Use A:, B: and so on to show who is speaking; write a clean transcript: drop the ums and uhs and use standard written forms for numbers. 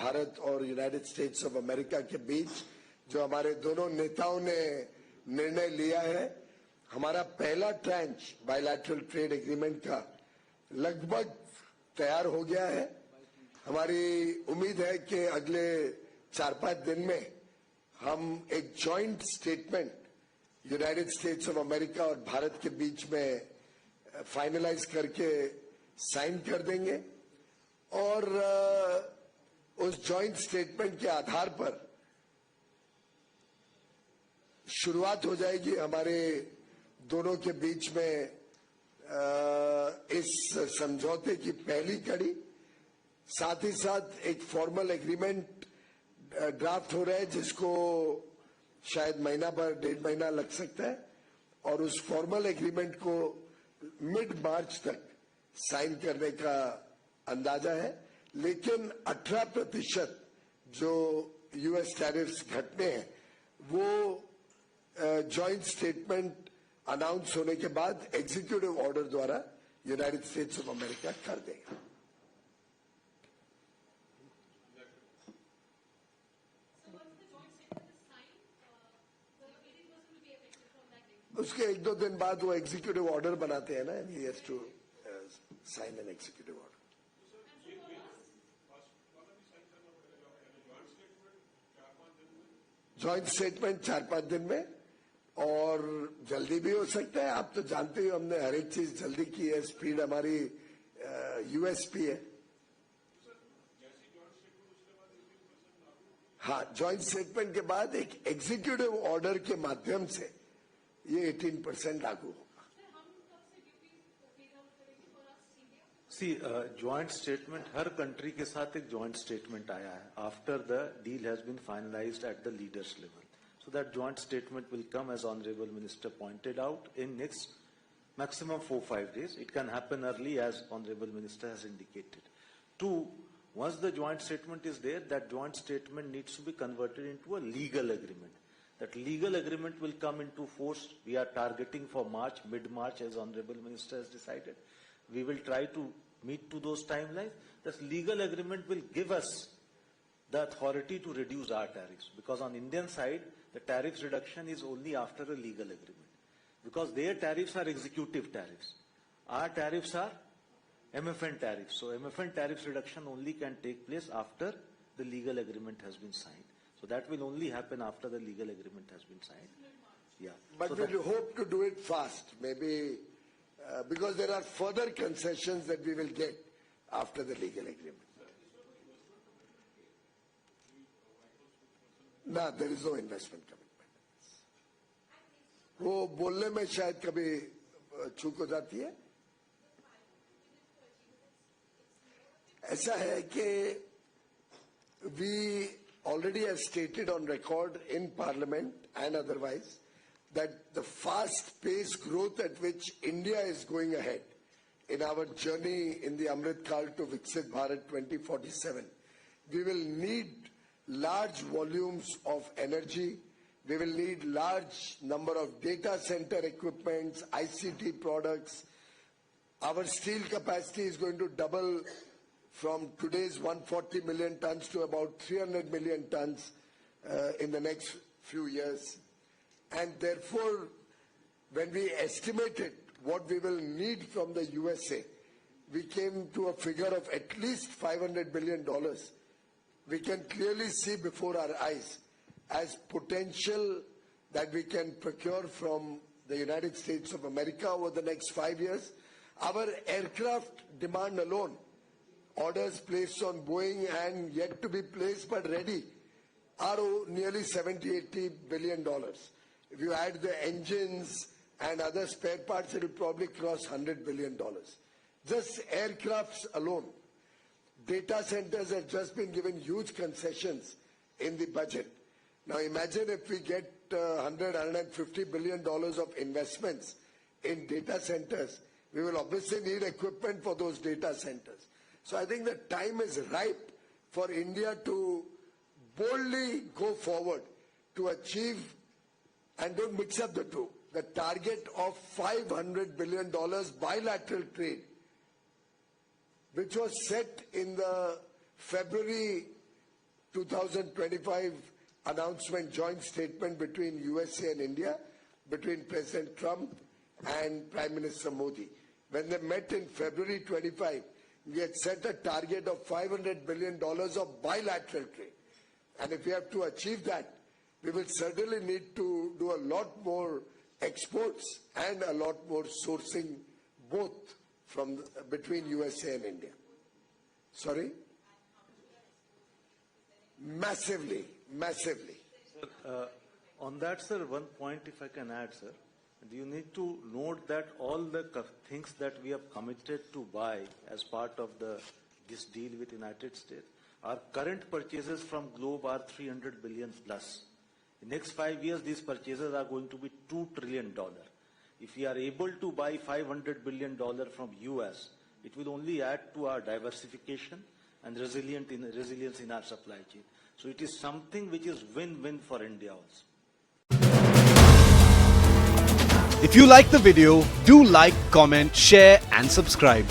A: भारत और United states of America के बीच जो हमारे दोनों नेताओं ने निर्णय लिया है, हमारा पहला ट्रांच बायलैटरल ट्रेड एग्रीमेंट का लगभग तैयार हो गया है। हमारी उम्मीद है कि अगले 4-5 दिन में हम एक joint statement United states of America और भारत के बीच में फाइनलाइज करके साइन कर देंगे और उस जॉइंट स्टेटमेंट के आधार पर शुरुआत हो जाएगी हमारे दोनों के बीच में इस समझौते की पहली कड़ी। साथ ही साथ एक फॉर्मल एग्रीमेंट ड्राफ्ट हो रहा है जिसको शायद महीना भर 1.5 महीना लग सकता है और उस फॉर्मल एग्रीमेंट को मिड मार्च तक साइन करने का अंदाजा है। लेकिन 18% जो यूएस टैरिफ्स घटने हैं वो जॉइंट स्टेटमेंट अनाउंस होने के बाद एग्जीक्यूटिव ऑर्डर द्वारा यूनाइटेड स्टेट्स ऑफ अमेरिका कर देगा। उसके 1-2 दिन बाद वो एग्जीक्यूटिव ऑर्डर बनाते हैं ना, he has to sign an executive order. Joint statement 4-5 दिन में और जल्दी भी हो सकता है। आप तो जानते ही हमने हर एक चीज जल्दी की है, स्पीड हमारी यूएसपी है। हाँ, जॉइंट स्टेटमेंट के बाद एक एग्जीक्यूटिव ऑर्डर के माध्यम से ये 18% लागू होगा।
B: ज्वाइंट स्टेटमेंट हर कंट्री के साथ एक ज्वाइंट स्टेटमेंट आया है after the deal has been finalised at the leaders level. So that joint statement will come, as Honorable Minister pointed out, in next maximum 4-5 days. It can happen early, as Honorable Minister has indicated. 2, once the joint statement is there, that joint statement needs to be converted into a legal agreement. That legal agreement will come into force. We are targeting for March, mid-March, as Honorable Minister has decided. We will try to meet to those timelines. This legal agreement will give us the authority to reduce our tariffs, because on Indian side the tariffs reduction is only after a legal agreement, because their tariffs are executive tariffs, our tariffs are MFN tariffs. So MFN tariffs reduction only can take place after the legal agreement has been signed. So that will only happen after the legal agreement has been signed. Yeah,
A: but so we hope to do it fast, maybe because there are further concessions that we will get after the legal agreement. ना, there is no investment commitment. वो बोलने में शायद कभी चूक हो जाती है। ऐसा है कि we already have stated on record in Parliament and otherwise that the fast-paced growth at which India is going ahead in our journey in the Amrit Kal to Viksit Bharat 2047, we will need large volumes of energy, we will need large number of data center equipments, ICT products. Our steel capacity is going to double from today's 140 million tons to about 300 million tons in the next few years. And therefore, when we estimated what we will need from the USA, we came to a figure of at least $500 billion. We can clearly see before our eyes as potential that we can procure from the United States of America over the next 5 years. Our aircraft demand alone, orders placed on Boeing and yet to be placed but ready, are nearly $70-80 billion. If you add the engines and other spare parts, it will probably cross $100 billion. Just aircrafts alone. Data centers have just been given huge concessions in the budget. Now imagine if we get $100-150 billion of investments in data centers, we will obviously need equipment for those data centers. So I think the time is ripe for India to boldly go forward to achieve, and don't mix up the two, the target of $500 billion bilateral trade, which was set in the February 2025 announcement joint statement between USA and India, between President Trump and Prime Minister Modi. When they met in February 25, we had set a target of $500 billion of bilateral trade. And if we have to achieve that, we will certainly need to do a lot more exports and a lot more sourcing, both from between USA and India. Sorry? Massively.
B: On that, sir, one point if I can add, sir. You need to note that all the things that we have committed to buy as part of this deal with United States, our current purchases from globe are $300 billion plus. In the next 5 years, these purchases are going to be $2 trillion. If we are able to buy $500 billion from US, it will only add to our diversification and resilience in our supply chain. So it is something which is win-win for India also.
C: If you like the video, do like, comment, share and subscribe.